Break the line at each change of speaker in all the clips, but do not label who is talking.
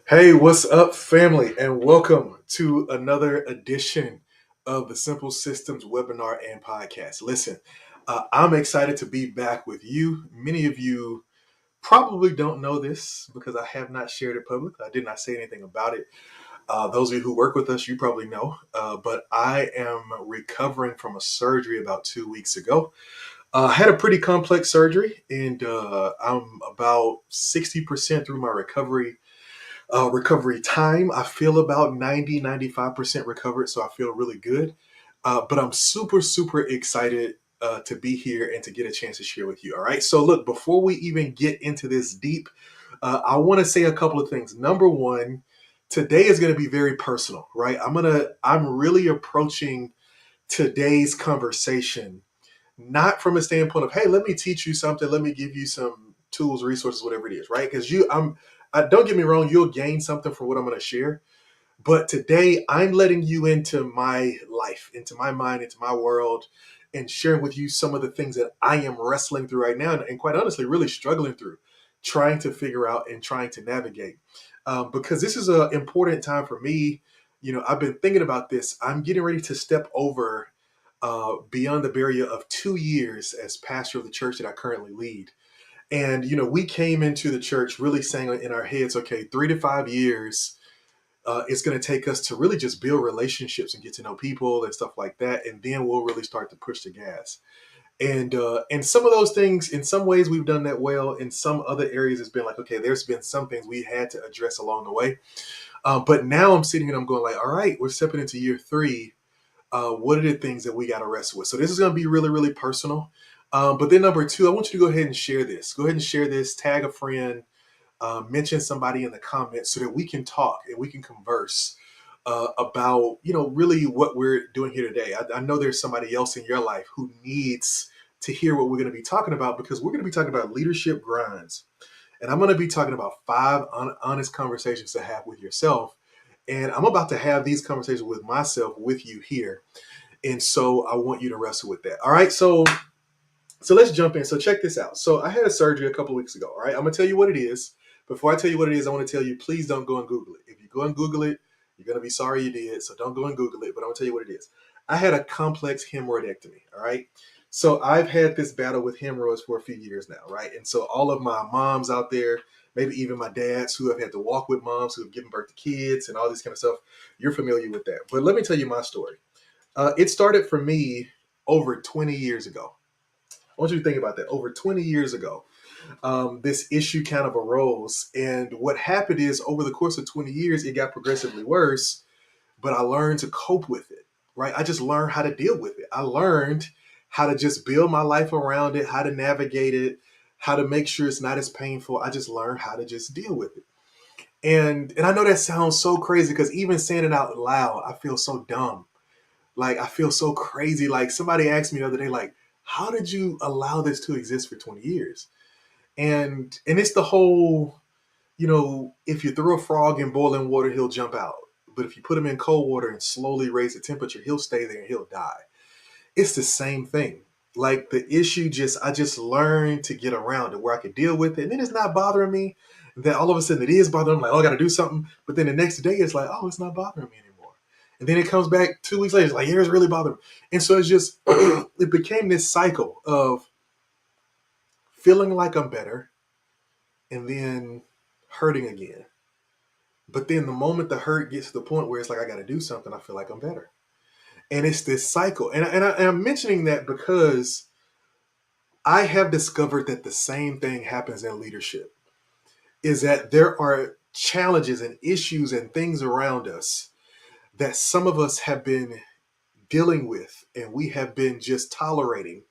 Hey, what's up, family, and welcome to another edition of the Simple Systems webinar and podcast. Listen, I'm excited to be back with you. Many of you probably don't know this because I have not shared it publicly. I did not say anything about it. Those of you who work with us, you probably know, but I am recovering from a surgery about 2 weeks ago. I had a pretty complex surgery, and I'm about 60% through my recovery time. I feel about 95% recovered, so I feel really good. But I'm super, super excited to be here and to get a chance to share with you. All right. So, look, before we even get into this deep, I want to say a couple of things. Number one, today is going to be very personal, right? I'm really approaching today's conversation not from a standpoint of, hey, let me teach you something, let me give you some tools, resources, whatever it is, right? Because don't get me wrong, you'll gain something from what I'm going to share. But today, I'm letting you into my life, into my mind, into my world, and sharing with you some of the things that I am wrestling through right now, and quite honestly, really struggling through, trying to figure out and trying to navigate. Because this is an important time for me. I've been thinking about this. I'm getting ready to step over beyond the barrier of 2 years as pastor of the church that I currently lead. And, we came into the church really saying in our heads, okay, 3 to 5 years, it's going to take us to really just build relationships and get to know people and stuff like that. And then we'll really start to push the gas. And some of those things, in some ways, we've done that well. In some other areas, it's been like, okay, there's been some things we had to address along the way. But now I'm sitting here and I'm going like, all right, we're stepping into year three. What are the things that we got to wrestle with? So this is going to be really, really personal. But then number two, I want you to go ahead and share this. Go ahead and share this, tag a friend, mention somebody in the comments so that we can talk and we can converse about, really what we're doing here today. I know there's somebody else in your life who needs to hear what we're going to be talking about, because we're going to be talking about leadership grinds. And I'm going to be talking about five honest conversations to have with yourself. And I'm about to have these conversations with myself, with you here. And so I want you to wrestle with that. All right. So let's jump in. So check this out. So I had a surgery a couple of weeks ago. All right. I'm going to tell you what it is. Before I tell you what it is, I want to tell you, please don't go and Google it. If you go and Google it, you're going to be sorry you did. So don't go and Google it. But I'm going to tell you what it is. I had a complex hemorrhoidectomy. All right. So I've had this battle with hemorrhoids for a few years now. Right. And so all of my moms out there, maybe even my dads who have had to walk with moms who have given birth to kids and all this kind of stuff, you're familiar with that. But let me tell you my story. It started for me over 20 years ago. I want you to think about that. Over 20 years ago, this issue kind of arose. And what happened is, over the course of 20 years, it got progressively worse, but I learned to cope with it, right? I just learned how to deal with it. I learned how to just build my life around it, how to navigate it, how to make sure it's not as painful. I just learned how to just deal with it. And I know that sounds so crazy, because even saying it out loud, I feel so dumb. Like, I feel so crazy. Like, somebody asked me the other day, like, how did you allow this to exist for 20 years? And it's the whole, if you throw a frog in boiling water, he'll jump out. But if you put him in cold water and slowly raise the temperature, he'll stay there and he'll die. It's the same thing. Like, the issue, I just learned to get around it where I could deal with it. And then it's not bothering me. Then all of a sudden it is bothering me. Like, oh, I got to do something. But then the next day it's like, oh, it's not bothering me anymore. And then it comes back 2 weeks later. It's like, yeah, it's really bothering me. And so it's just, it became this cycle of feeling like I'm better and then hurting again. But then the moment the hurt gets to the point where it's like, I got to do something, I feel like I'm better. And it's this cycle. And I'm mentioning that because I have discovered that the same thing happens in leadership, is that there are challenges and issues and things around us that some of us have been dealing with and we have been just tolerating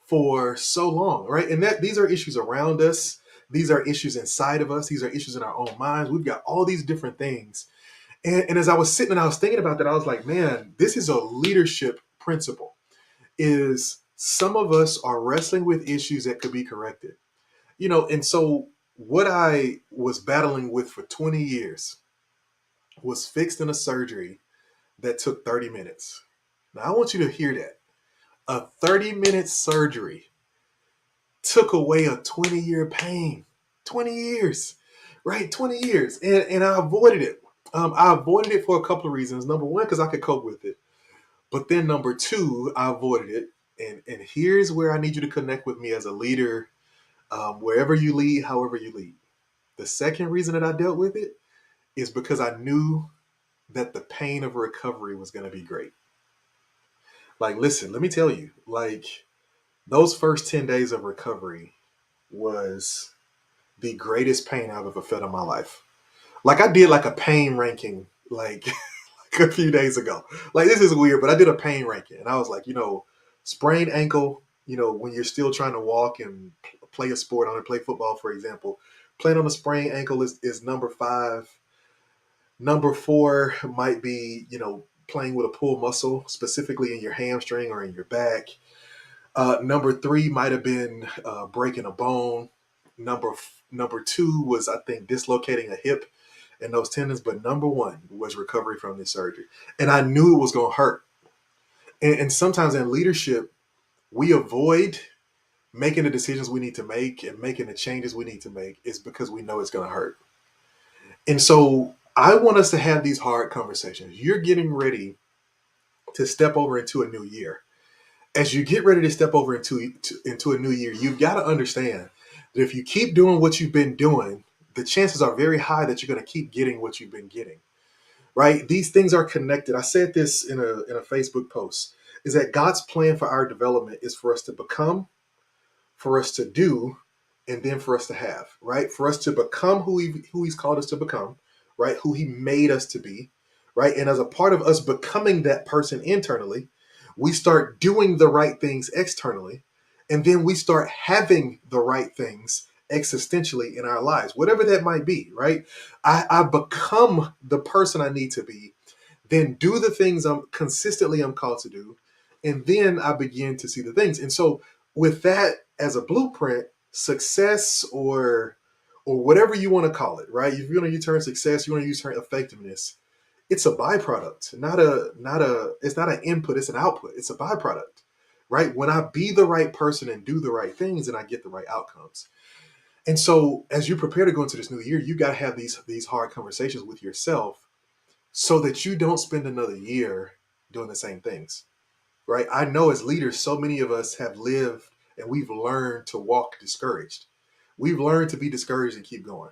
for so long, right? And that these are issues around us. These are issues inside of us. These are issues in our own minds. We've got all these different things. And as I was sitting and I was thinking about that, I was like, man, this is a leadership principle. Is some of us are wrestling with issues that could be corrected. And so what I was battling with for 20 years was fixed in a surgery that took 30 minutes. Now I want you to hear that. A 30-minute surgery took away a 20-year pain. 20 years, right? 20 years. And I avoided it. I avoided it for a couple of reasons. Number one, because I could cope with it. But then number two, I avoided it. And here's where I need you to connect with me as a leader, wherever you lead, however you lead. The second reason that I dealt with it is because I knew that the pain of recovery was going to be great. Like, listen, let me tell you, like, those first 10 days of recovery was the greatest pain I've ever felt in my life. Like, I did like a pain ranking, like, like a few days ago. Like, this is weird, but I did a pain ranking. And I was like, sprained ankle, when you're still trying to walk and play a sport, on play football, for example, playing on a sprained ankle is number 5. Number 4 might be, playing with a pull muscle, specifically in your hamstring or in your back. Number 3 might have been breaking a bone. Number 2 was, I think, dislocating a hip and those tendons. But number 1 was recovery from this surgery, and I knew it was going to hurt. And sometimes in leadership, we avoid making the decisions we need to make and making the changes we need to make is because we know it's going to hurt. And so I want us to have these hard conversations. You're getting ready to step over into a new year. As you get ready to step over into a new year, you've got to understand that if you keep doing what you've been doing, the chances are very high that you're going to keep getting what you've been getting, right? These things are connected. I said this in a Facebook post, is that God's plan for our development is for us to become, for us to do, and then for us to have, right? For us to become who he's called us to become, right? Who he made us to be, right? And as a part of us becoming that person internally, we start doing the right things externally, and then we start having the right things existentially in our lives, whatever that might be, right? I become the person I need to be, then do the things I'm called to do, and then I begin to see the things. And so with that as a blueprint, success or whatever you want to call it, right? If you want to use term success, you want to use term effectiveness, it's a byproduct, it's not an input, it's an output. It's a byproduct, right? When I be the right person and do the right things, and I get the right outcomes. And so as you prepare to go into this new year, you got to have these hard conversations with yourself so that you don't spend another year doing the same things, right? I know as leaders, so many of us have lived and we've learned to walk discouraged. We've learned to be discouraged and keep going.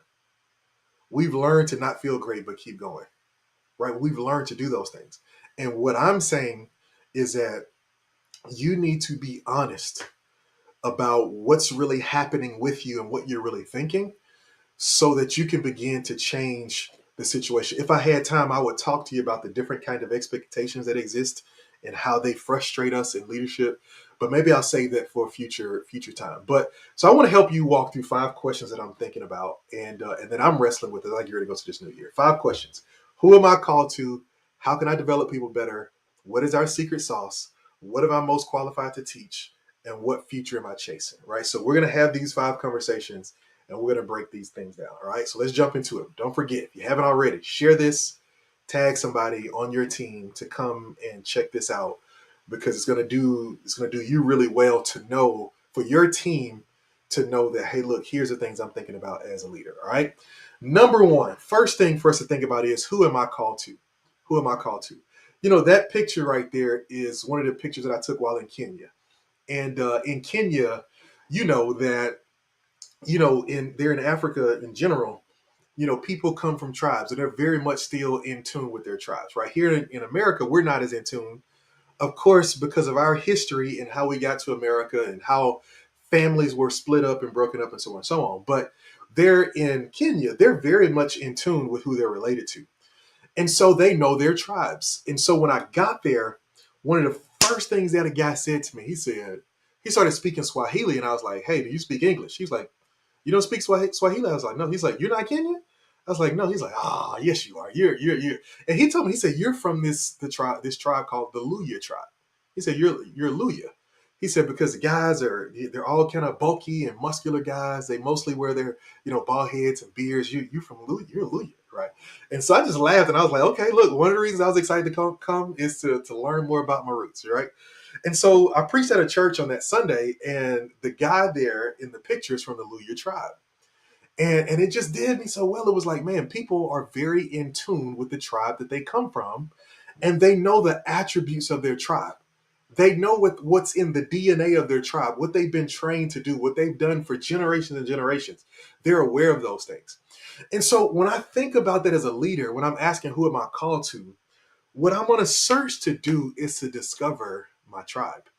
We've learned to not feel great, but keep going, right? We've learned to do those things. And what I'm saying is that you need to be honest about what's really happening with you and what you're really thinking so that you can begin to change the situation. If I had time, I would talk to you about the different kind of expectations that exist and how they frustrate us in leadership. But maybe I'll save that for a future time. But so I want to help you walk through 5 questions that I'm thinking about, and then I'm wrestling with as I get ready to go to this new year. 5 questions: Who am I called to? How can I develop people better? What is our secret sauce? What am I most qualified to teach? And what future am I chasing? Right. So we're gonna have these 5 conversations and we're going to break these things down. All right. So let's jump into it. Don't forget, if you haven't already, share this, tag somebody on your team to come and check this out, because it's going to do you really well to know, for your team to know that, hey, look, here's the things I'm thinking about as a leader. All right. Number 1, first thing for us to think about is, who am I called to? Who am I called to? That picture right there is one of the pictures that I took while in Kenya. And in Kenya, that they're in Africa in general, people come from tribes and they're very much still in tune with their tribes. Right here in America, we're not as in tune. of course, because of our history and how we got to America and how families were split up and broken up and so on and so on. But they're in Kenya, they're very much in tune with who they're related to. And so they know their tribes. And so when I got there, one of the first things that a guy said to me, he started speaking Swahili. And I was like, hey, do you speak English? He's like, you don't speak Swahili? I was like, no. He's like, you're not Kenyan? I was like, no. He's like, yes, you are. You're. And he told me, he said, you're from this tribe called the Luya tribe. He said, you're Luya. He said, because the guys they're all kind of bulky and muscular guys. They mostly wear their, bald heads and beards. You're from Luya. You're Luya, right? And so I just laughed and I was like, okay, look, one of the reasons I was excited to come is to learn more about my roots, right? And so I preached at a church on that Sunday, and the guy there in the pictures from the Luya tribe. And it just did me so well. It was like, man, people are very in tune with the tribe that they come from, and they know the attributes of their tribe. They know what's in the DNA of their tribe, what they've been trained to do, what they've done for generations and generations. They're aware of those things. And so when I think about that as a leader, when I'm asking who am I called to, what I'm on a search to do is to discover my tribe,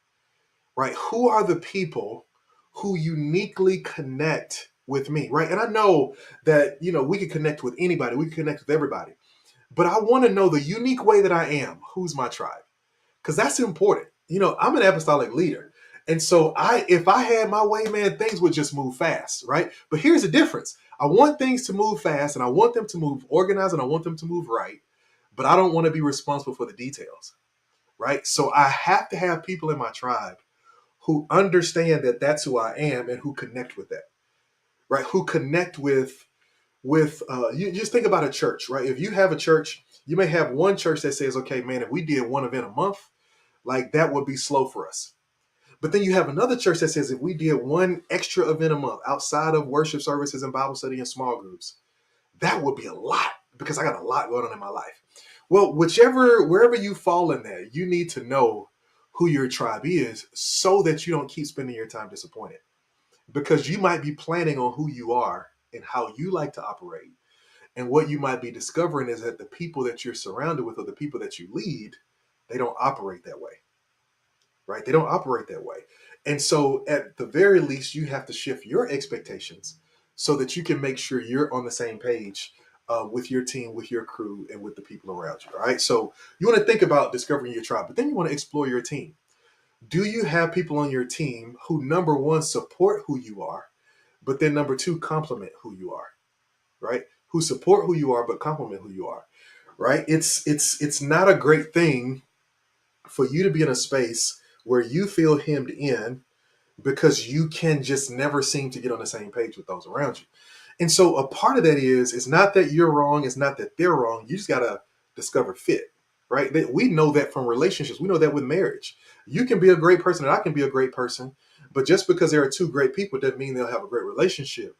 right? Who are the people who uniquely connect with me, right? And I know that, we can connect with anybody, we can connect with everybody, but I want to know the unique way that I am. Who's my tribe? Because that's important. I'm an apostolic leader. And so if I had my way, man, things would just move fast, right? But here's the difference. I want things to move fast and I want them to move organized and I want them to move right, but I don't want to be responsible for the details, right? So I have to have people in my tribe who understand that that's who I am and who connect with that, right? Who connect with you just think about a church, right? If you have a church, you may have one church that says, okay, man, if we did one event a month, like that would be slow for us. But then you have another church that says if we did one extra event a month outside of worship services and Bible study and small groups, that would be a lot because I got a lot going on in my life. Well, wherever you fall in there, you need to know who your tribe is so that you don't keep spending your time disappointed. Because you might be planning on who you are and how you like to operate. And what you might be discovering is that the people that you're surrounded with or the people that you lead, they don't operate that way, right? They don't operate that way. And so at the very least, you have to shift your expectations so that you can make sure you're on the same page with your team, with your crew, and with the people around you. All right. So you want to think about discovering your tribe, but then you want to explore your team. Do you have people on your team who, number one, support who you are, but then number two, complement who you are, right? Who support who you are, but complement who you are, right? It's not a great thing for you to be in a space where you feel hemmed in because you can just never seem to get on the same page with those around you. And so a part of that is it's not that you're wrong, it's not that they're wrong. You just gotta discover fit, right? We know that from relationships. We know that with marriage. You can be a great person and I can be a great person, but just because there are two great people doesn't mean they'll have a great relationship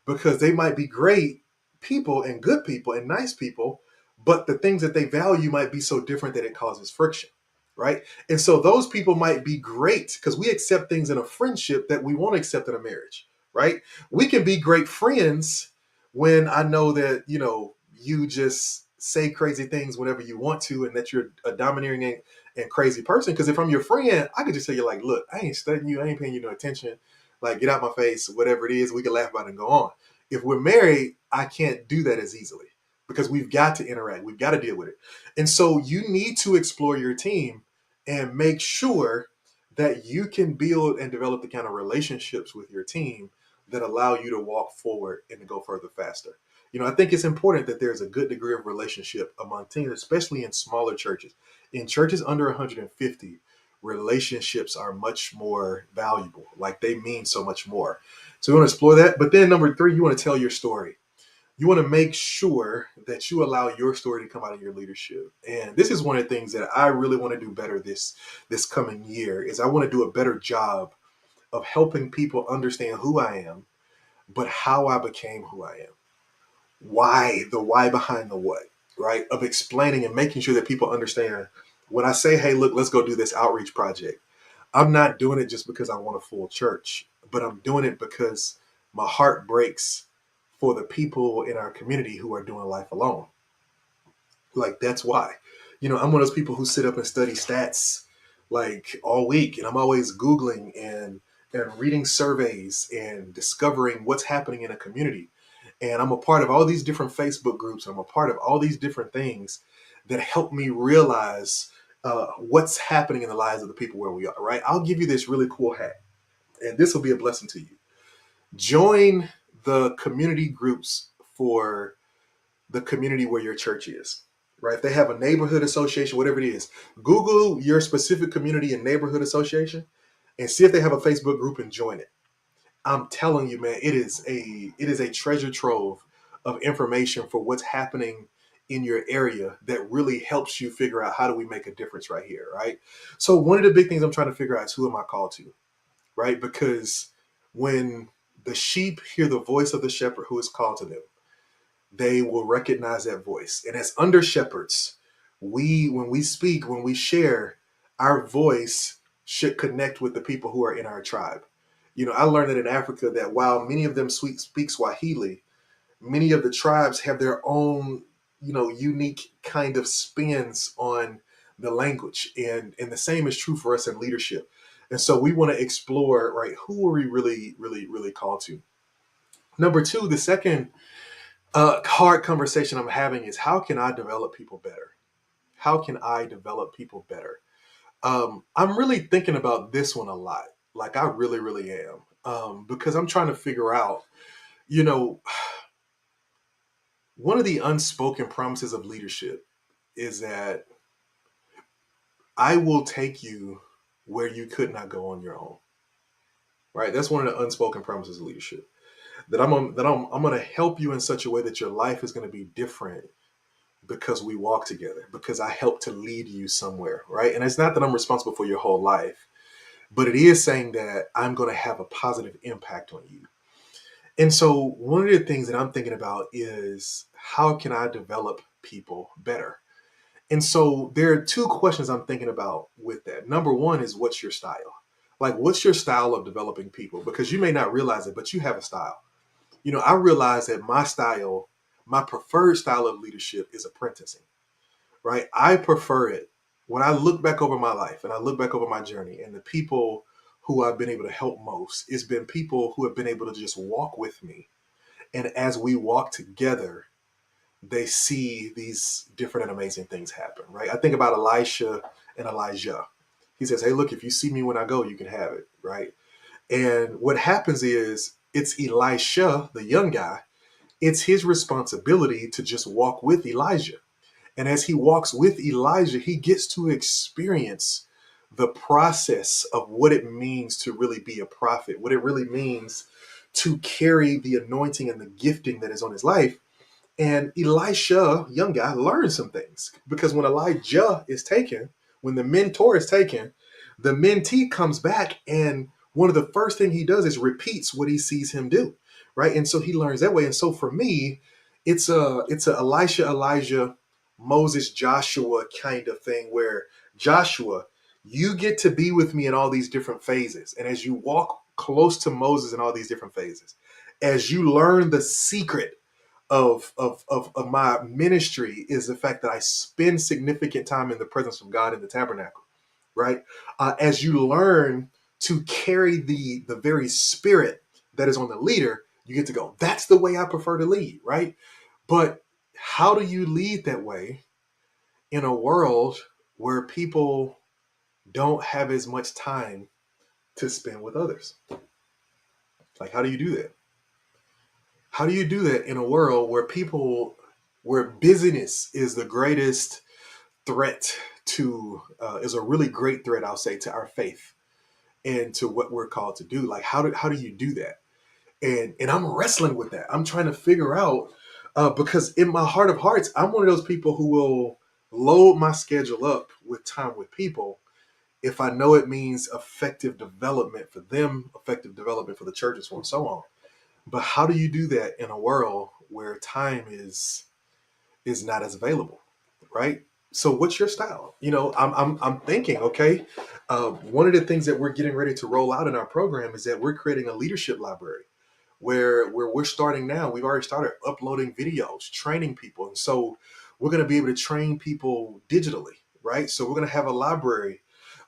because they might be great people and good people and nice people, but the things that they value might be so different that it causes friction, right? And so those people might be great because we accept things in a friendship that we won't accept in a marriage, right? We can be great friends when I know that, you just say crazy things whenever you want to and that you're a domineering and crazy person. Because if I'm your friend, I could just tell you like, look, I ain't studying you. I ain't paying you no attention. Like, get out my face, whatever it is, we can laugh about it and go on. If we're married, I can't do that as easily because we've got to interact. We've got to deal with it. And so you need to explore your team and make sure that you can build and develop the kind of relationships with your team that allow you to walk forward and to go further faster. I think it's important that there's a good degree of relationship among teams, especially in smaller churches. In churches under 150, relationships are much more valuable. Like they mean so much more. So we want to explore that. But then number three, you want to tell your story. You want to make sure that you allow your story to come out of your leadership. And this is one of the things that I really want to do better this coming year is I want to do a better job of helping people understand who I am, but how I became who I am. The why behind the what, right? Of explaining and making sure that people understand when I say, hey, look, let's go do this outreach project. I'm not doing it just because I want a full church, but I'm doing it because my heart breaks for the people in our community who are doing life alone. Like that's why. I'm one of those people who sit up and study stats like all week, and I'm always Googling and reading surveys and discovering what's happening in a community. And I'm a part of all these different Facebook groups. I'm a part of all these different things that help me realize what's happening in the lives of the people where we are, right? I'll give you this really cool hack, and this will be a blessing to you. Join the community groups for the community where your church is, right? If they have a neighborhood association, whatever it is, Google your specific community and neighborhood association and see if they have a Facebook group and join it. I'm telling you, man, it is a treasure trove of information for what's happening in your area that really helps you figure out how do we make a difference right here, right? So one of the big things I'm trying to figure out is who am I called to, right? Because when the sheep hear the voice of the shepherd who is called to them, they will recognize that voice. And as under shepherds, when we speak, when we share, our voice should connect with the people who are in our tribe. I learned that in Africa that while many of them speak Swahili, many of the tribes have their own, unique kind of spins on the language. And the same is true for us in leadership. And so we want to explore, right, who are we really, really, really called to? Number two, the second hard conversation I'm having is how can I develop people better? How can I develop people better? I'm really thinking about this one a lot. Like I really, really am. Because I'm trying to figure out, you know, one of the unspoken promises of leadership is that I will take you where you could not go on your own. Right? That's one of the unspoken promises of leadership. I'm going to help you in such a way that your life is going to be different because we walk together, because I help to lead you somewhere, right? And it's not that I'm responsible for your whole life, but it is saying that I'm going to have a positive impact on you. And so one of the things that I'm thinking about is how can I develop people better? And so there are two questions I'm thinking about with that. Number one is what's your style? Like, what's your style of developing people? Because you may not realize it, but you have a style. I realize that my style, my preferred style of leadership is apprenticing, right? I prefer it when I look back over my life and I look back over my journey and the people who I've been able to help most, it's been people who have been able to just walk with me. And as we walk together, they see these different and amazing things happen, right? I think about Elisha and Elijah. He says, hey, look, if you see me when I go, you can have it, right? And what happens is it's Elisha, the young guy, it's his responsibility to just walk with Elijah. And as he walks with Elijah, he gets to experience the process of what it means to really be a prophet, what it really means to carry the anointing and the gifting that is on his life. And Elisha, young guy, learned some things because when Elijah is taken, when the mentor is taken, the mentee comes back and one of the first thing he does is repeats what he sees him do, right? And so he learns that way. And so for me, it's a Elisha, Elijah, Moses, Joshua kind of thing where Joshua, you get to be with me in all these different phases. And as you walk close to Moses in all these different phases, as you learn the secret of my ministry is the fact that I spend significant time in the presence of God in the tabernacle, right? As you learn to carry the very spirit that is on the leader, you get to go, that's the way I prefer to lead, right? But how do you lead that way in a world where people don't have as much time to spend with others? Like, how do you do that? How do you do that in a world where busyness is the greatest threat is a really great threat, I'll say, to our faith and to what we're called to do? Like, how do you do that? And I'm wrestling with that. I'm trying to figure out because in my heart of hearts, I'm one of those people who will load my schedule up with time with people if I know it means effective development for them, effective development for the church, and so on and so on. But how do you do that in a world where time is not as available, right? So what's your style? I'm thinking, okay, one of the things that we're getting ready to roll out in our program is that we're creating a leadership library where we're starting now. We've already started uploading videos, training people. And so we're going to be able to train people digitally, right? So we're going to have a library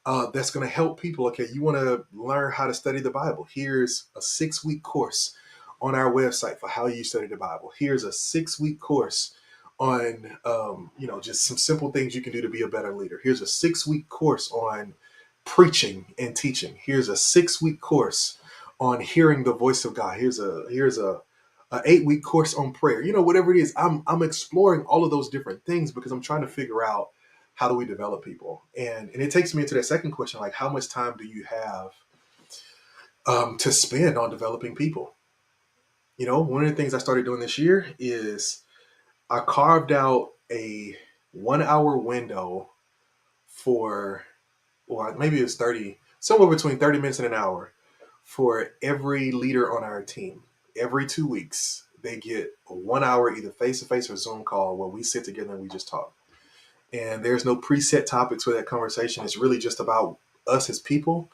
that's going to help people. Okay, you want to learn how to study the Bible. Here's a 6-week course on our website for how you study the Bible. Here's a 6-week course on, just some simple things you can do to be a better leader. Here's a 6-week course on preaching and teaching. Here's a 6-week course on hearing the voice of God. Here's a 8-week course on prayer. Whatever it is, I'm exploring all of those different things because I'm trying to figure out how do we develop people. And it takes me into that second question, like how much time do you have to spend on developing people? One of the things I started doing this year is I carved out a 1 hour window for, or maybe it's 30, somewhere between 30 minutes and an hour for every leader on our team. Every 2 weeks, they get a 1 hour, either face to face or Zoom call where we sit together and we just talk. And there's no preset topics for that conversation. It's really just about us as people.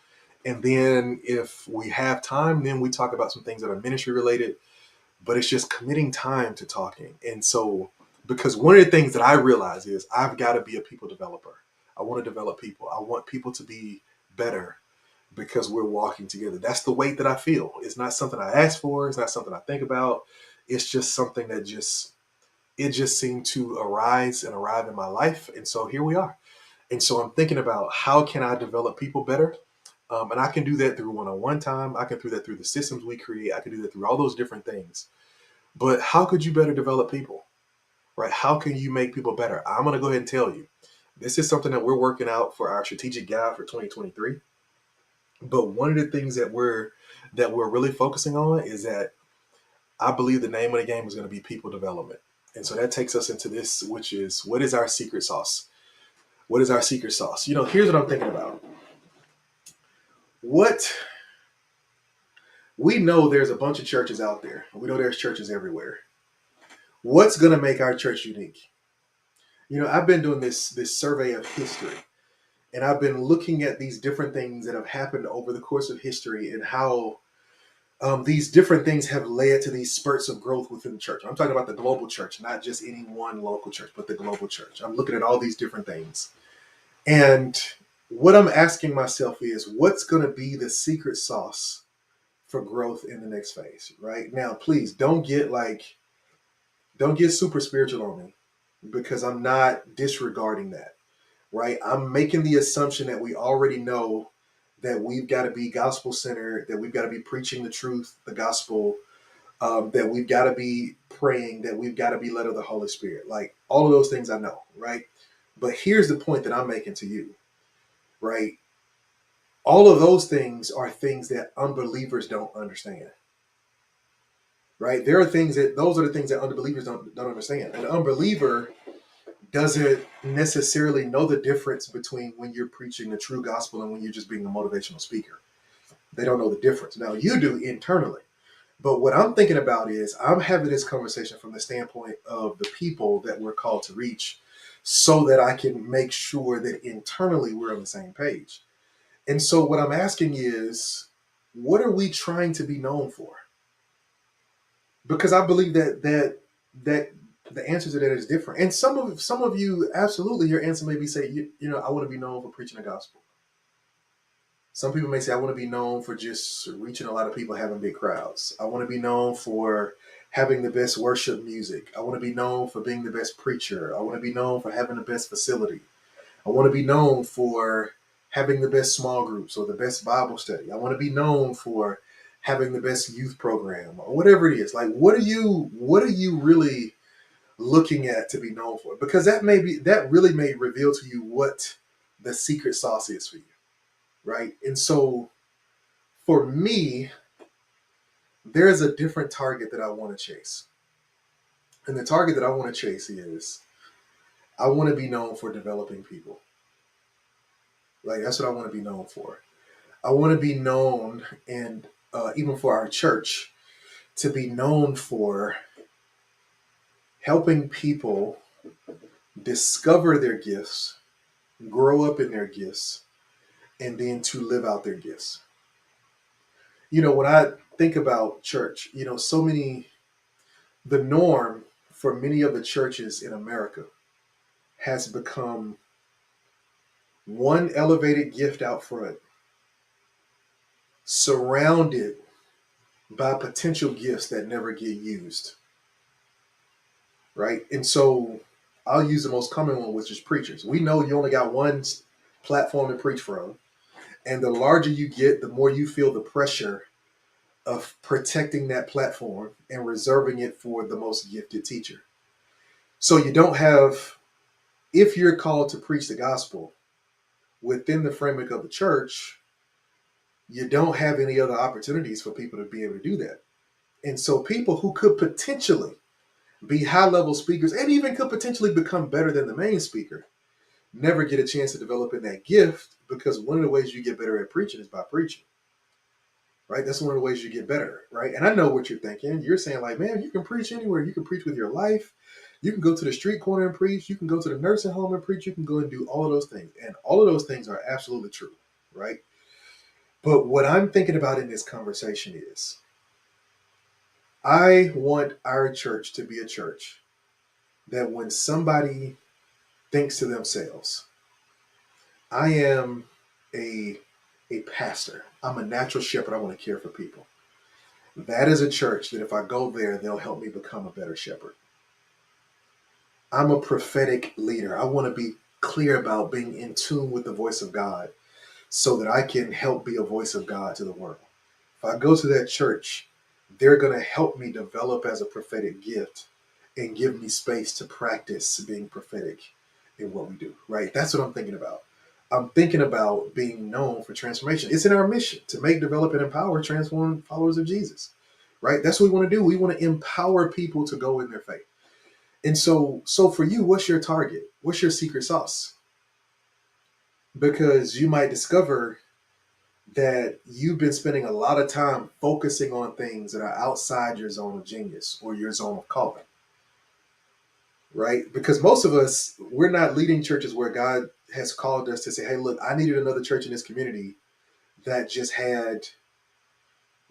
And then if we have time, then we talk about some things that are ministry related, but it's just committing time to talking. And so, because one of the things that I realize is I've got to be a people developer. I want to develop people. I want people to be better because we're walking together. That's the weight that I feel. It's not something I ask for. It's not something I think about. It's just something that it just seemed to arise and arrive in my life. And so here we are. And so I'm thinking about how can I develop people better? And I can do that through one-on-one time. I can do that through the systems we create. I can do that through all those different things. But how could you better develop people, right? How can you make people better? I'm going to go ahead and tell you, this is something that we're working out for our strategic guide for 2023. But one of the things that we're really focusing on is that I believe the name of the game is going to be people development. And so that takes us into this, which is what is our secret sauce? What is our secret sauce? Here's what I'm thinking about. What we know, there's a bunch of churches out there. We know there's churches everywhere. What's going to make our church unique? I've been doing this survey of history, and I've been looking at these different things that have happened over the course of history and how these different things have led to these spurts of growth within the church. I'm talking about the global church, not just any one local church, but the global church. I'm looking at all these different things. And what I'm asking myself is, what's going to be the secret sauce for growth in the next phase? Right now, please don't get super spiritual on me, because I'm not disregarding that. Right? I'm making the assumption that we already know that we've got to be gospel centered, that we've got to be preaching the truth, the gospel, that we've got to be praying, that we've got to be led of the Holy Spirit. Like all of those things I know, right? But here's the point that I'm making to you, right? All of those things are things that unbelievers don't understand, right? Those are the things that unbelievers don't understand. An unbeliever doesn't necessarily know the difference between when you're preaching the true gospel and when you're just being a motivational speaker. They don't know the difference. Now you do internally. But what I'm thinking about is I'm having this conversation from the standpoint of the people that we're called to reach, so that I can make sure that internally we're on the same page. And so what I'm asking is, what are we trying to be known for? Because I believe that the answer to that is different. And some of you, absolutely, your answer may be say, I want to be known for preaching the gospel. Some people may say, I want to be known for just reaching a lot of people, having big crowds. I want to be known for having the best worship music. I want to be known for being the best preacher. I want to be known for having the best facility. I want to be known for having the best small groups or the best Bible study. I want to be known for having the best youth program or whatever it is. Like, what are you really looking at to be known for? Because that really may reveal to you what the secret sauce is for you. Right. And so for me, there's a different target that I want to chase. And the target that I want to chase is, I want to be known for developing people. Like, that's what I want to be known for. I want to be known, and even for our church, to be known for helping people discover their gifts, grow up in their gifts, and then to live out their gifts. When I think about church, the norm for many of the churches in America has become one elevated gift out front, surrounded by potential gifts that never get used, right? And so I'll use the most common one, which is preachers. We know you only got one platform to preach from, and the larger you get, the more you feel the pressure of protecting that platform and reserving it for the most gifted teacher. So you don't have, if you're called to preach the gospel within the framework of the church, you don't have any other opportunities for people to be able to do that. And so people who could potentially be high level speakers and even could potentially become better than the main speaker never get a chance to develop in that gift, because one of the ways you get better at preaching is by preaching, right? That's one of the ways you get better, right? And I know what you're thinking. You're saying like, man, you can preach anywhere. You can preach with your life. You can go to the street corner and preach. You can go to the nursing home and preach. You can go and do all of those things. And all of those things are absolutely true, right? But what I'm thinking about in this conversation is I want our church to be a church that when somebody thinks to themselves, I am a, a pastor, I'm a natural shepherd, I want to care for people. That is a church that if I go there, they'll help me become a better shepherd. I'm a prophetic leader. I want to be clear about being in tune with the voice of God so that I can help be a voice of God to the world. If I go to that church, they're going to help me develop as a prophetic gift and give me space to practice being prophetic in what we do, right? That's what I'm thinking about. I'm thinking about being known for transformation. It's in our mission to make, develop, and empower transformed followers of Jesus, right? That's what we want to do. We want to empower people to go in their faith. And so for you, what's your target? What's your secret sauce? Because you might discover that you've been spending a lot of time focusing on things that are outside your zone of genius or your zone of calling, right? Because most of us, we're not leading churches where God has called us to say, hey, look, I needed another church in this community that just had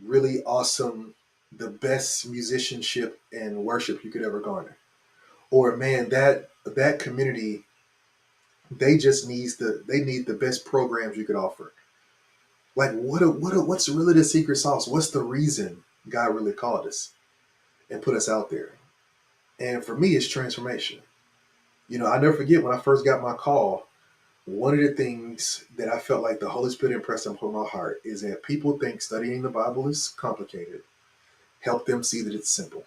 really awesome, the best musicianship and worship you could ever garner. Or man, that community, they just need the best programs you could offer. Like what's really the secret sauce? What's the reason God really called us and put us out there? And for me, it's transformation. I never forget when I first got my call. One of the things that I felt like the Holy Spirit impressed upon my heart is that people think studying the Bible is complicated. Help them see that it's simple.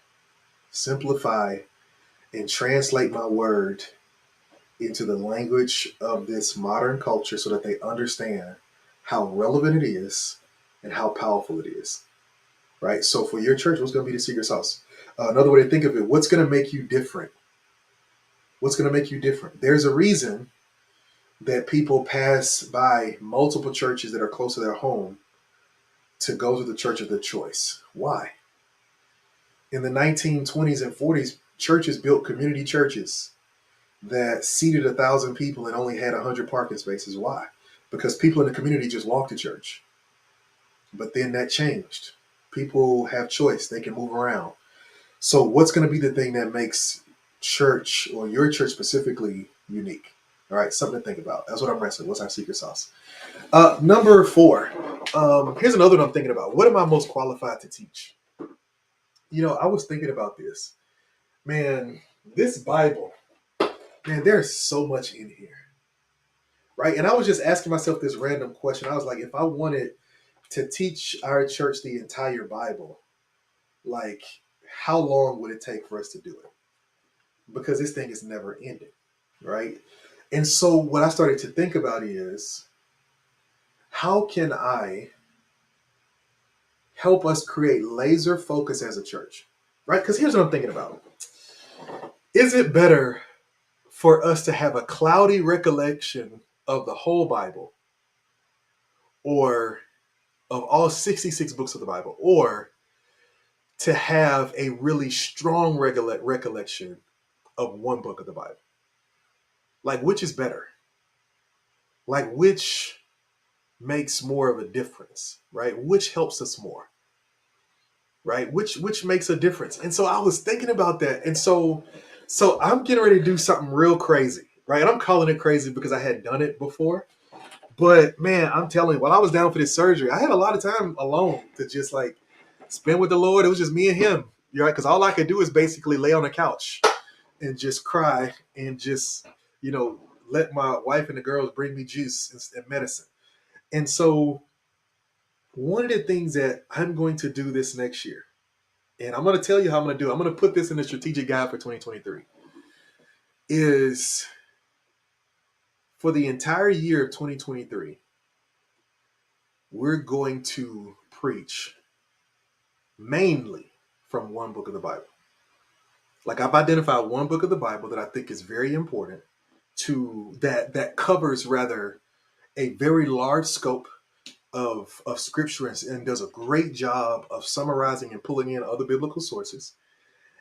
Simplify and translate my word into the language of this modern culture so that they understand how relevant it is and how powerful it is, right? So for your church, what's going to be the secret sauce? Another way to think of it, what's going to make you different? What's going to make you different? There's a reason that people pass by multiple churches that are close to their home to go to the church of their choice. Why? In the 1920s and 40s, churches built community churches that seated 1,000 people and only had 100 parking spaces. Why? Because people in the community just walked to church. But then that changed. People have choice. They can move around. So what's going to be the thing that makes church, or your church specifically, unique? All right, something to think about. That's what I'm wrestling. What's our secret sauce? Number 4. Here's another one I'm thinking about. What am I most qualified to teach? I was thinking about this. Man, this Bible, man, there's so much in here. Right? And I was just asking myself this random question. I was like, if I wanted to teach our church the entire Bible, like, how long would it take for us to do it? Because this thing is never ending, right? And so what I started to think about is, how can I help us create laser focus as a church, right? Because here's what I'm thinking about. Is it better for us to have a cloudy recollection of the whole Bible, or of all 66 books of the Bible, or to have a really strong recollection of one book of the Bible? Like, which is better? Like, which makes more of a difference, right? Which helps us more, right? Which makes a difference. And so I was thinking about that. And so I'm getting ready to do something real crazy, right? And I'm calling it crazy because I had done it before. But man, I'm telling you, while I was down for this surgery, I had a lot of time alone to just like spend with the Lord. It was just me and him, you know, because all I could do is basically lay on the couch and just cry and just, you know, let my wife and the girls bring me juice and medicine. And so, one of the things that I'm going to do this next year, and I'm going to tell you how I'm going to do it, I'm going to put this in the strategic guide for 2023, is for the entire year of 2023, we're going to preach mainly from one book of the Bible. Like I've identified one book of the Bible that I think is very important to that covers rather a very large scope of scripture and does a great job of summarizing and pulling in other biblical sources.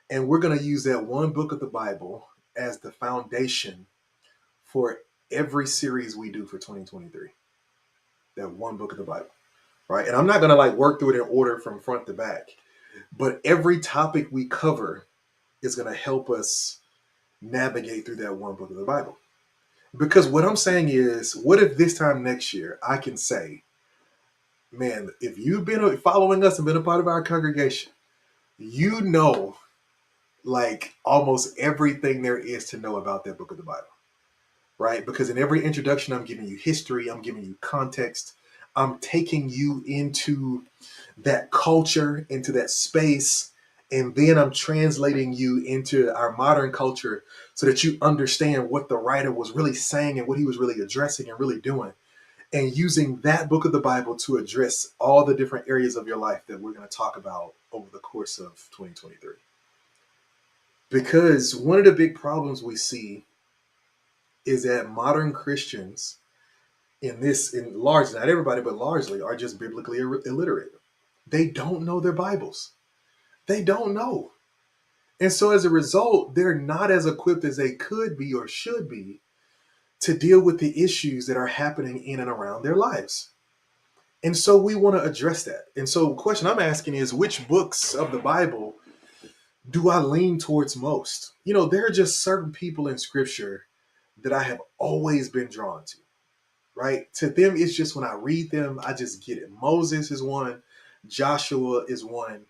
And we're going to use that one book of the Bible as the foundation for every series we do for 2023. That one book of the Bible, right? And I'm not going to like work through it in order from front to back, but every topic we cover is going to help us navigate through that one book of the Bible. Because what I'm saying is, what if this time next year I can say, man, if you've been following us and been a part of our congregation, you know, like almost everything there is to know about that book of the Bible, right? Because in every introduction, I'm giving you history, I'm giving you context, I'm taking you into that culture, into that space, and then I'm translating you into our modern culture so that you understand what the writer was really saying and what he was really addressing and really doing, and using that book of the Bible to address all the different areas of your life that we're going to talk about over the course of 2023. Because one of the big problems we see is that modern Christians in large, not everybody, but largely are just biblically illiterate. They don't know their Bibles. They don't know. And so as a result, they're not as equipped as they could be or should be to deal with the issues that are happening in and around their lives. And so we want to address that. And so the question I'm asking is, which books of the Bible do I lean towards most? You know, there are just certain people in scripture that I have always been drawn to, right? To them, it's just when I read them, I just get it. Moses is one, Joshua is one,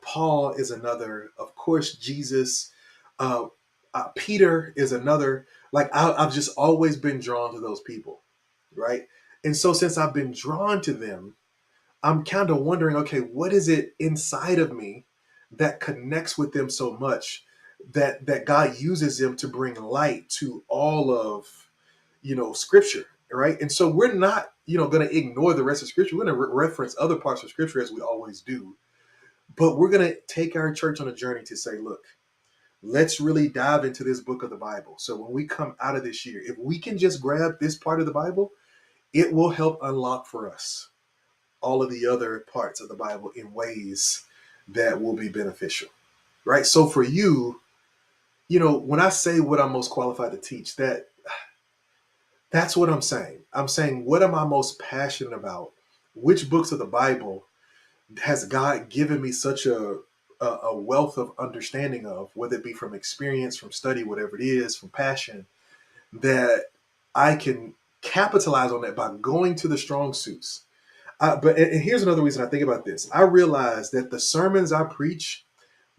Paul is another, of course, Jesus, uh, Peter is another. Like I've just always been drawn to those people, right? And so since I've been drawn to them, I'm kind of wondering, okay, what is it inside of me that connects with them so much that God uses them to bring light to all of, you know, scripture, right? And so we're not, you know, going to ignore the rest of scripture. We're going to reference other parts of scripture as we always do, but we're going to take our church on a journey to say, look, let's really dive into this book of the Bible. So when we come out of this year, if we can just grab this part of the Bible, it will help unlock for us all of the other parts of the Bible in ways that will be beneficial, right? So for you, you know, when I say what I'm most qualified to teach, that's what I'm saying. I'm saying, what am I most passionate about? Which books of the Bible has God given me such a wealth of understanding of, whether it be from experience, from study, whatever it is, from passion, that I can capitalize on that by going to the strong suits. But and here's another reason I think about this. I realize that the sermons I preach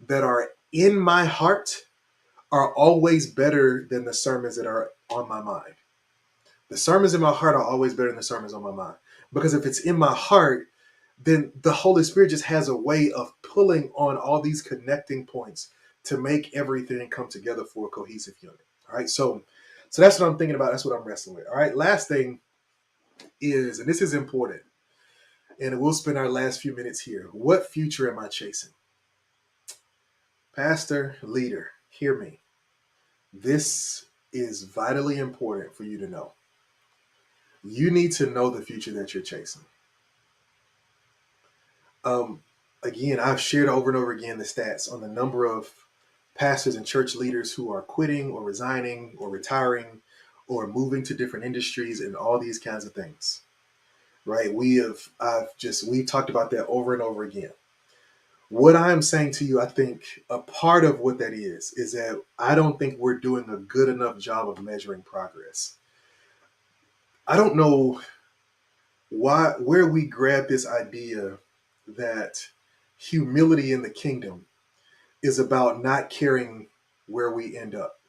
that are in my heart are always better than the sermons that are on my mind. The sermons in my heart are always better than the sermons on my mind. Because if it's in my heart, then the Holy Spirit just has a way of pulling on all these connecting points to make everything come together for a cohesive unit. All right. So that's what I'm thinking about. That's what I'm wrestling with. All right. Last thing is, and this is important, and we'll spend our last few minutes here. What future am I chasing? Pastor, leader, hear me. This is vitally important for you to know. You need to know the future that you're chasing. Um, Again, I've shared over and over again the stats on the number of pastors and church leaders who are quitting or resigning or retiring or moving to different industries and all these kinds of things. Right? We've talked about that over and over again. What I'm saying to you, I think a part of what that is that I don't think we're doing a good enough job of measuring progress. I don't know where we grab this idea that humility in the kingdom is about not caring where we end up.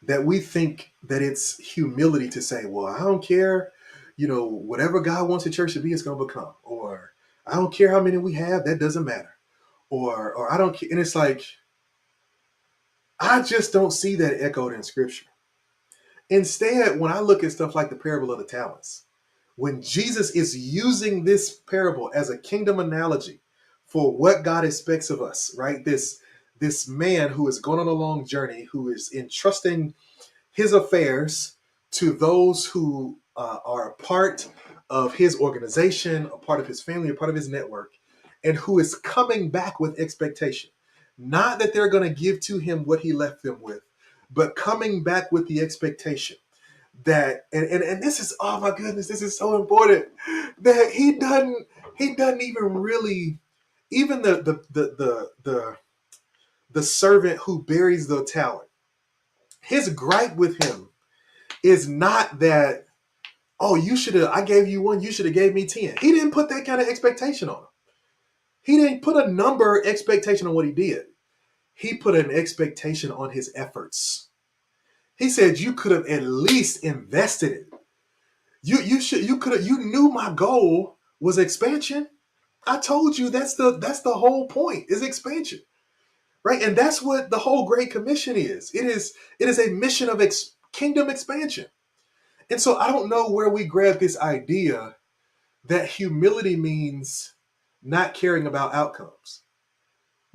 That we think that it's humility to say, well, I don't care, whatever God wants the church to be, it's going to become. Or I don't care how many we have, that doesn't matter. Or I don't care. And it's like, I just don't see that echoed in scripture. Instead, when I look at stuff like the parable of the talents, when Jesus is using this parable as a kingdom analogy for what God expects of us, right? This man who is going on a long journey, who is entrusting his affairs to those who are a part of his organization, a part of his family, a part of his network, and who is coming back with expectation. Not that they're going to give to him what he left them with, but coming back with the expectation that and this is, oh my goodness, this is so important, that he doesn't even really, even the servant who buries the talent, his gripe with him is not that, oh, I gave you one, you should have gave me 10. He didn't put that kind of expectation on him. He didn't put a number expectation on what he did. He put an expectation on his efforts. He said, you could have at least invested it. You knew my goal was expansion. I told you that's the whole point, is expansion. Right? And that's what the whole Great Commission is. It is a mission of kingdom expansion. And so I don't know where we grab this idea that humility means not caring about outcomes.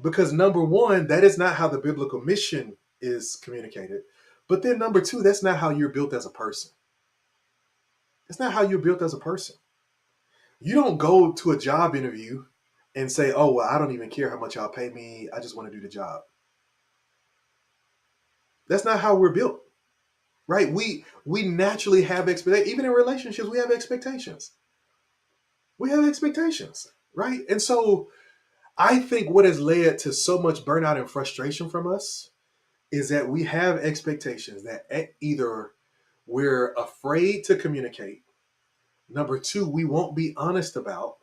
Because number one, that is not how the biblical mission is communicated. But then number two, that's not how you're built as a person. It's not how you're built as a person. You don't go to a job interview and say, oh, well, I don't even care how much y'all pay me. I just want to do the job. That's not how we're built, right? We naturally have expectations. Even in relationships, we have expectations. We have expectations, right? And so I think what has led to so much burnout and frustration from us is that we have expectations that either we're afraid to communicate. Number two, we won't be honest about,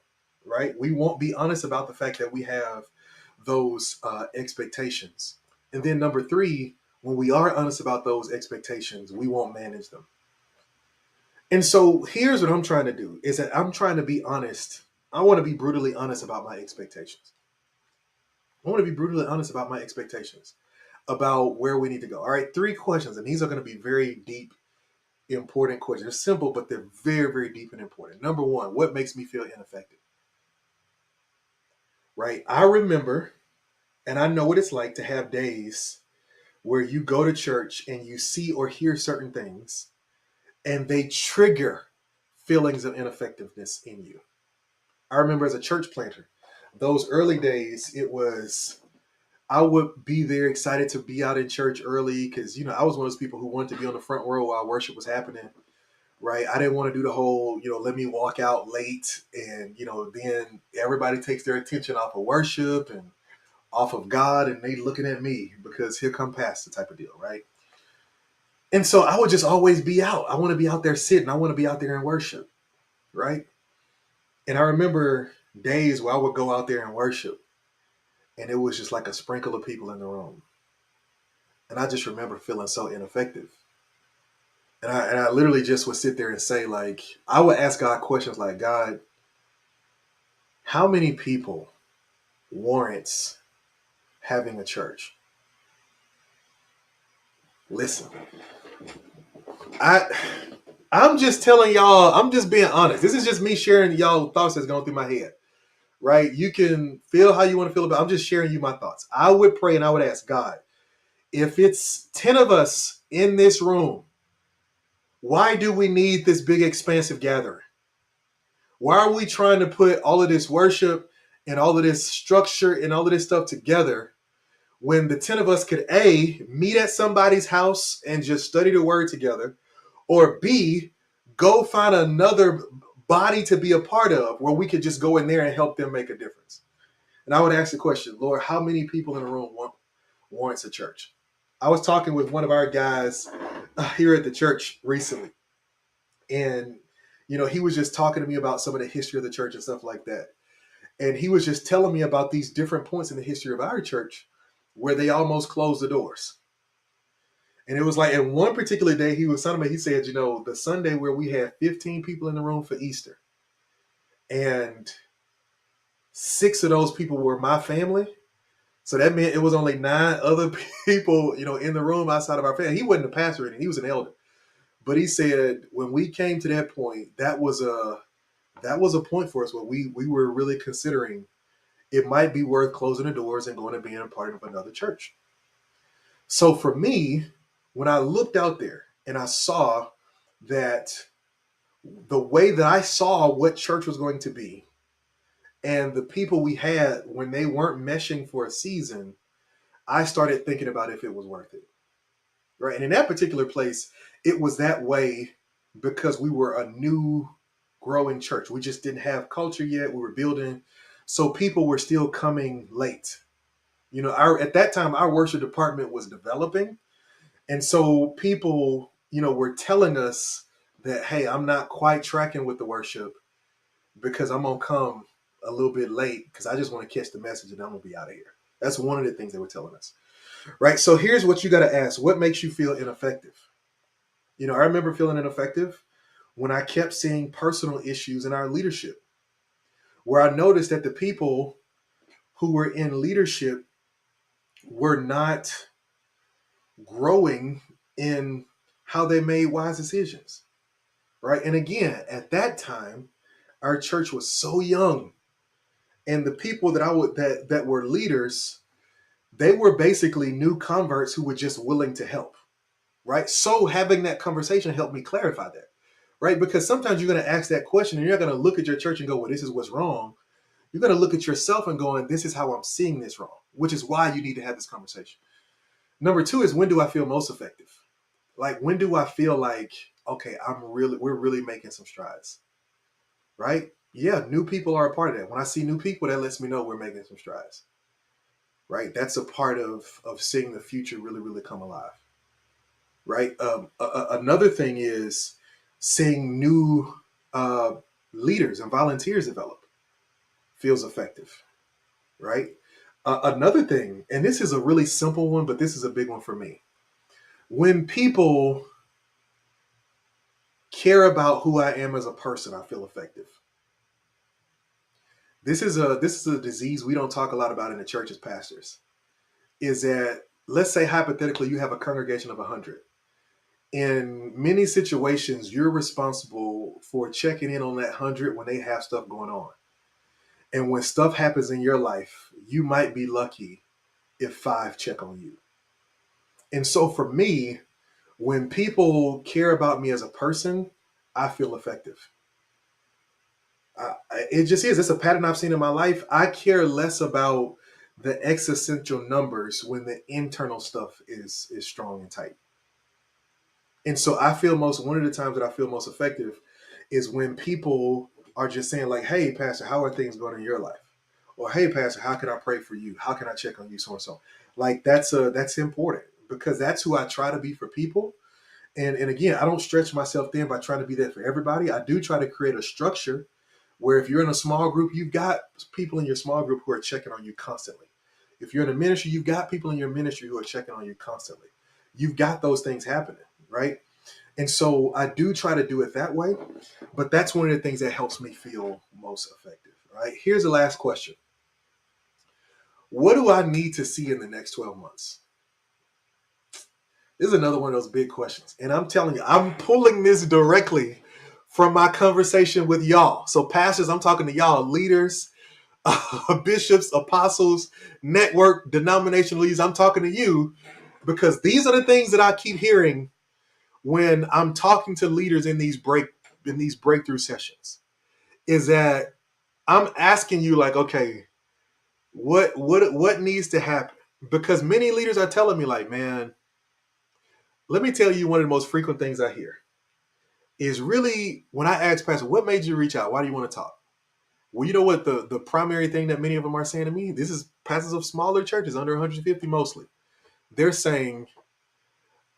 right? We won't be honest about the fact that we have those expectations. And then number three, when we are honest about those expectations, we won't manage them. And so here's what I'm trying to do, is that I'm trying to be honest. I want to be brutally honest about my expectations. I want to be brutally honest about my expectations, about where we need to go. All right, 3 questions, and these are going to be very deep, important questions. They're simple, but they're very, very deep and important. Number one, what makes me feel ineffective? Right? I remember, and I know what it's like to have days where you go to church and you see or hear certain things, and they trigger feelings of ineffectiveness in you. I remember as a church planter, those early days, I would be there excited to be out in church early because, I was one of those people who wanted to be on the front row while worship was happening, right? I didn't want to do the whole, let me walk out late and, then everybody takes their attention off of worship and off of God and they looking at me because here come pastor type of deal, right? And so I would just always be out. I want to be out there sitting. I want to be out there in worship, right? And I remember days where I would go out there and worship and it was just like a sprinkle of people in the room. And I just remember feeling so ineffective. And I literally just would sit there and say, like, I would ask God questions like, God, how many people warrants having a church? Listen, I'm just telling y'all, I'm just being honest. This is just me sharing y'all thoughts that's going through my head, right? You can feel how you want to feel about it. I'm just sharing you my thoughts. I would pray and I would ask God, if it's 10 of us in this room, why do we need this big expansive gathering? Why are we trying to put all of this worship and all of this structure and all of this stuff together when the 10 of us could A, meet at somebody's house and just study the word together, or B, go find another body to be a part of where we could just go in there and help them make a difference? And I would ask the question, Lord, how many people in the room warrants a church? I was talking with one of our guys here at the church recently, And, he was just talking to me about some of the history of the church and stuff like that. And he was just telling me about these different points in the history of our church where they almost closed the doors. And it was like, in one particular day, he was telling me, he said, the Sunday where we had 15 people in the room for Easter, and 6 of those people were my family. So that meant it was only 9 other people, in the room outside of our family. He wasn't a pastor, and he was an elder. But he said when we came to that point, that was a point for us where we were really considering it might be worth closing the doors and going and being a part of another church. So for me, when I looked out there and I saw that the way that I saw what church was going to be and the people we had when they weren't meshing for a season, I started thinking about if it was worth it. Right. And in that particular place, it was that way because we were a new growing church. We just didn't have culture yet. We were building. So people were still coming late. At that time, our worship department was developing. And so people, were telling us that, hey, I'm not quite tracking with the worship because I'm going to come a little bit late because I just want to catch the message and I'm going to be out of here. That's one of the things they were telling us. Right. So here's what you got to ask. What makes you feel ineffective? I remember feeling ineffective when I kept seeing personal issues in our leadership, where I noticed that the people who were in leadership were not growing in how they made wise decisions. Right. And again, at that time, our church was so young, and the people that were leaders, they were basically new converts who were just willing to help. Right. So having that conversation helped me clarify that. Right. Because sometimes you're going to ask that question and you're not going to look at your church and go, well, this is what's wrong. You're going to look at yourself and going, this is how I'm seeing this wrong, which is why you need to have this conversation. Number 2 is, when do I feel most effective? Like, when do I feel like, okay, we're really making some strides, right? Yeah. New people are a part of that. When I see new people, that lets me know we're making some strides, right? That's a part of seeing the future really, really come alive. Right. Another thing is seeing new leaders and volunteers develop feels effective. Right. Another thing, and this is a really simple one, but this is a big one for me. When people care about who I am as a person, I feel effective. This is a disease we don't talk a lot about in the church as pastors. Is that, let's say hypothetically you have a congregation of 100. In many situations, you're responsible for checking in on that 100 when they have stuff going on. And when stuff happens in your life, you might be lucky if 5 check on you. And so for me, when people care about me as a person, I feel effective. It just is. It's a pattern I've seen in my life. I care less about the existential numbers when the internal stuff is strong and tight. And so one of the times that I feel most effective is when people are just saying like, hey, Pastor, how are things going in your life? Or, hey, Pastor, how can I pray for you? How can I check on you? So and so. Like, that's important because that's who I try to be for people. And again, I don't stretch myself thin by trying to be there for everybody. I do try to create a structure where if you're in a small group, you've got people in your small group who are checking on you constantly. If you're in a ministry, you've got people in your ministry who are checking on you constantly. You've got those things happening, right? And so I do try to do it that way, but that's one of the things that helps me feel most effective, right? Here's the last question. What do I need to see in the next 12 months? This is another one of those big questions. And I'm telling you, I'm pulling this directly from my conversation with y'all. So pastors, I'm talking to y'all, leaders, bishops, apostles, network, denomination leaders. I'm talking to you because these are the things that I keep hearing when I'm talking to leaders in these breakthrough sessions. Is that I'm asking you like, okay, what needs to happen? Because many leaders are telling me like, man, let me tell you one of the most frequent things I hear is really when I ask pastor, what made you reach out? Why do you want to talk? Well, you know what the primary thing that many of them are saying to me? This is pastors of smaller churches, under 150 mostly. They're saying,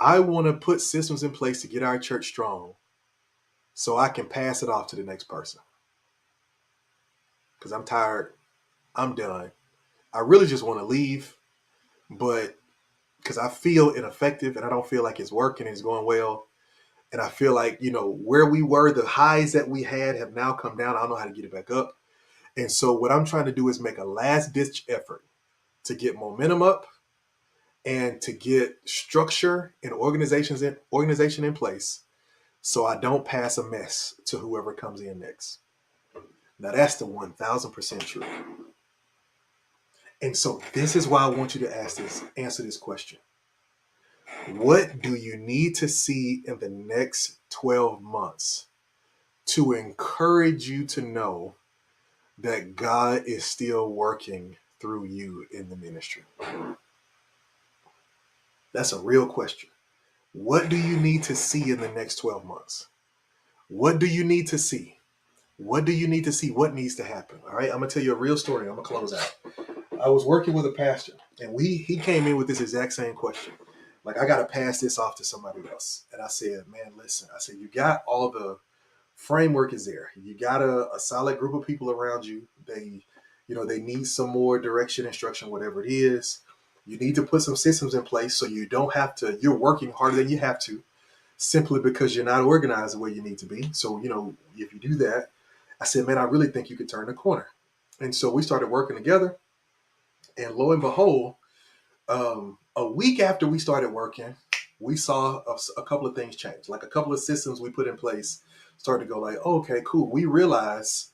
I want to put systems in place to get our church strong so I can pass it off to the next person. Because I'm tired. I'm done. I really just want to leave, but because I feel ineffective and I don't feel like it's working and it's going well. And I feel like, where we were, the highs that we had have now come down. I don't know how to get it back up. And so what I'm trying to do is make a last ditch effort to get momentum up and to get structure and organization in place so I don't pass a mess to whoever comes in next. Now that's the 1000% truth. And so this is why I want you to answer this question. What do you need to see in the next 12 months to encourage you to know that God is still working through you in the ministry? That's a real question. What do you need to see in the next 12 months? What do you need to see? What do you need to see? What needs to happen? All right, I'm gonna tell you a real story. I'm gonna close out. I was working with a pastor, and he came in with this exact same question. Like, I gotta pass this off to somebody else. And I said, man, listen. I said, you got all the framework is there. You got a solid group of people around you. They need some more direction, instruction, whatever it is. You need to put some systems in place so you don't have to. You're working harder than you have to, simply because you're not organized the way you need to be. So, if you do that, I said, man, I really think you could turn the corner. And so we started working together. And lo and behold, a week after we started working, we saw a couple of things change. Like, a couple of systems we put in place started to go like, oh, okay, cool. We realized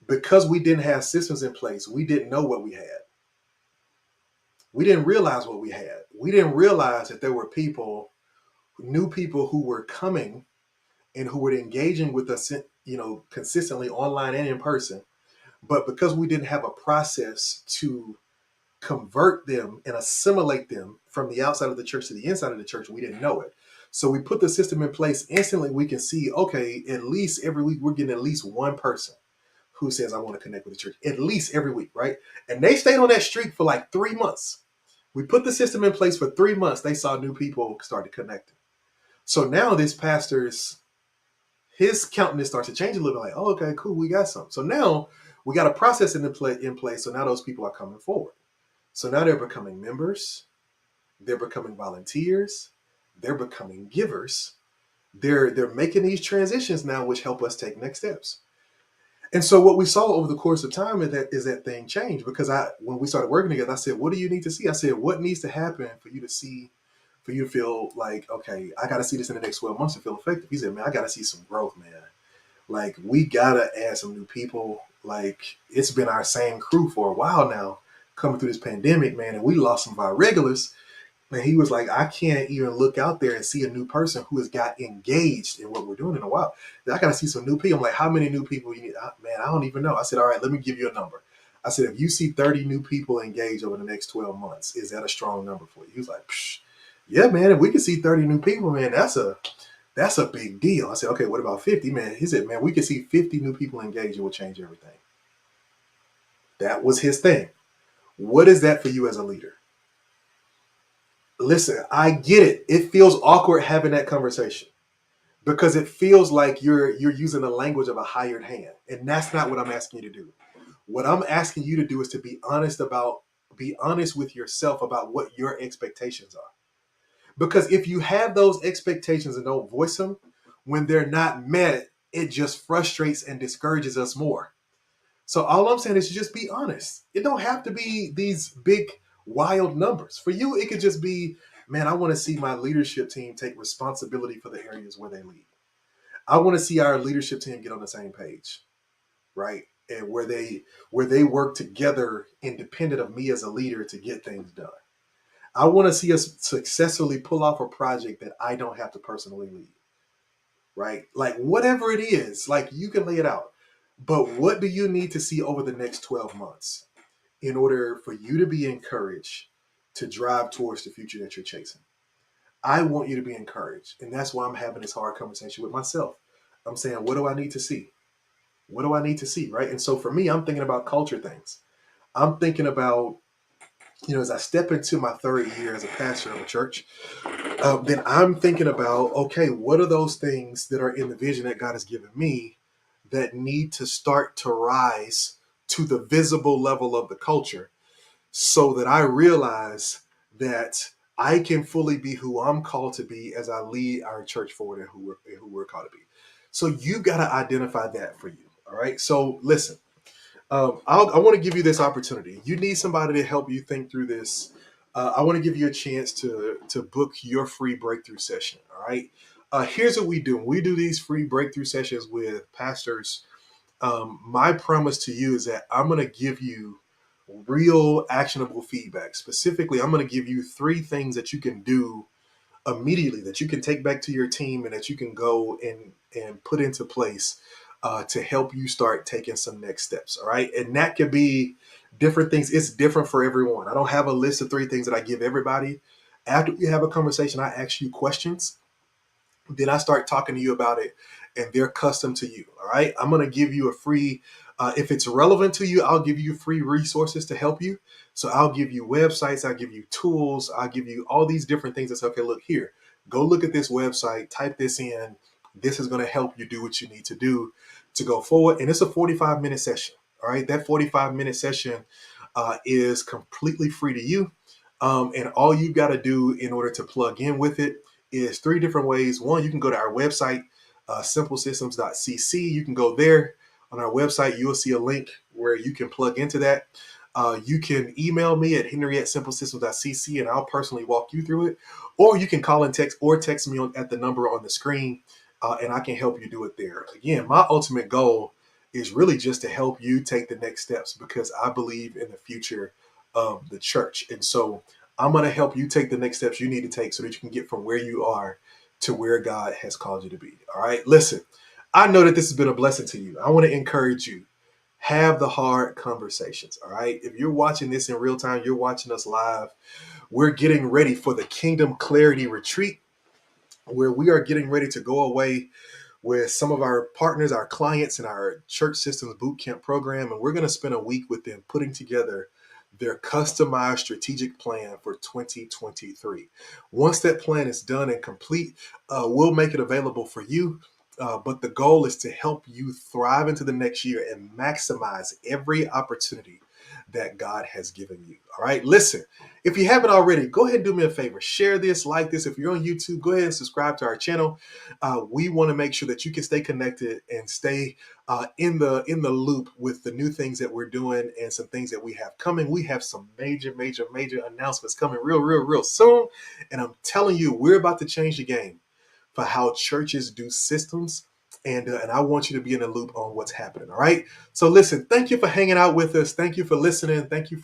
because we didn't have systems in place, we didn't know what we had. We didn't realize what we had. We didn't realize that there were new people who were coming and who were engaging with us, consistently online and in person. But because we didn't have a process to convert them and assimilate them from the outside of the church to the inside of the church, we didn't know it. So we put the system in place. Instantly we can see, okay, at least every week we're getting at least one person who says, I want to connect with the church, at least every week, right? And they stayed on that streak for like 3 months. We put the system in place for 3 months. They saw new people started connecting. So now this pastor's, his countenance starts to change a little bit, like, oh, okay, cool, we got something. So now we got a process in place. So now those people are coming forward. So now they're becoming members. They're becoming volunteers. They're becoming givers. They're making these transitions now, which help us take next steps. And so what we saw over the course of time is that thing changed, because when we started working together, I said, what do you need to see? I said, what needs to happen for you to feel like, okay, I got to see this in the next 12 months to feel effective? He said, man, I got to see some growth, man. Like, we got to add some new people. Like, it's been our same crew for a while now coming through this pandemic, man, and we lost some of our regulars. And he was like, I can't even look out there and see a new person who has got engaged in what we're doing in a while. I got to see some new people. I'm like, how many new people you need? Man, I don't even know. I said, all right, let me give you a number. I said, if you see 30 new people engaged over the next 12 months, is that a strong number for you? He was like, yeah, man, if we can see 30 new people, man, that's a big deal. I said, okay, what about 50, man? He said, man, we can see 50 new people engaged. It will change everything. That was his thing. What is that for you as a leader? Listen, I get it. It feels awkward having that conversation because it feels like you're using the language of a hired hand. And that's not what I'm asking you to do. What I'm asking you to do is to be honest with yourself about what your expectations are. Because if you have those expectations and don't voice them, when they're not met, it just frustrates and discourages us more. So all I'm saying is just be honest. It don't have to be these big, wild numbers. For you, it could just be, man, I want to see my leadership team take responsibility for the areas where they lead. I want to see our leadership team get on the same page, right? And where they work together independent of me as a leader to get things done. I want to see us successfully pull off a project that I don't have to personally lead, right? Like, whatever it is, like, you can lay it out. But what do you need to see over the next 12 months in order for you to be encouraged to drive towards the future that you're chasing? I want you to be encouraged. And that's why I'm having this hard conversation with myself. I'm saying, what do I need to see? What do I need to see, right? And so for me, I'm thinking about culture things. I'm thinking about as I step into my third year as a pastor of a church, then I'm thinking about, okay, what are those things that are in the vision that God has given me that need to start to rise to the visible level of the culture, so that I realize that I can fully be who I'm called to be as I lead our church forward, and who we're called to be. So you got to identify that for you. All right. So listen, I want to give you this opportunity. You need somebody to help you think through this. I want to give you a chance to book your free breakthrough session. All right. Here's what we do. We do these free breakthrough sessions with pastors. My promise to you is that I'm going to give you real actionable feedback. Specifically, I'm going to give you three things that you can do immediately, that you can take back to your team and that you can go and put into place to help you start taking some next steps. All right. And that could be different things. It's different for everyone. I don't have a list of three things that I give everybody. After we have a conversation, I ask you questions, then I start talking to you about it, and they're custom to you. All right. I'm going to give you a free, if it's relevant to you, I'll give you free resources to help you. So I'll give you websites, I'll give you tools, I'll give you all these different things. That's okay. Look here, go look at this website, type this in. This is going to help you do what you need to do to go forward. And it's a 45-minute session. All right. That 45-minute session is completely free to you. And all you got to do in order to plug in with it is three different ways. One, you can go to our website, simplesystems.cc. You can go there. On our website, you will see a link where you can plug into that. You can email me at henry@simplesystems.cc, and I'll personally walk you through it. Or you can call and text me at the number on the screen, and I can help you do it there. Again, my ultimate goal is really just to help you take the next steps, because I believe in the future of the church. And so I'm going to help you take the next steps you need to take so that you can get from where you are to where God has called you to be. All right. Listen, I know that this has been a blessing to you. I want to encourage you. Have the hard conversations. All right. If you're watching this in real time, you're watching us live. We're getting ready for the Kingdom Clarity Retreat, where we are getting ready to go away with some of our partners, our clients in our church systems bootcamp program. And we're going to spend a week with them putting together their customized strategic plan for 2023. Once that plan is done and complete, we'll make it available for you. But the goal is to help you thrive into the next year and maximize every opportunity that God has given you. All right. Listen, if you haven't already, go ahead and do me a favor. Share this, like this. If you're on YouTube, go ahead and subscribe to our channel. We want to make sure that you can stay connected and stay in the loop with the new things that we're doing and some things that we have coming. We have some major announcements coming real soon. And I'm telling you, we're about to change the game for how churches do systems. And I want you to be in the loop on what's happening. All right. So listen, thank you for hanging out with us. Thank you for listening. Thank you for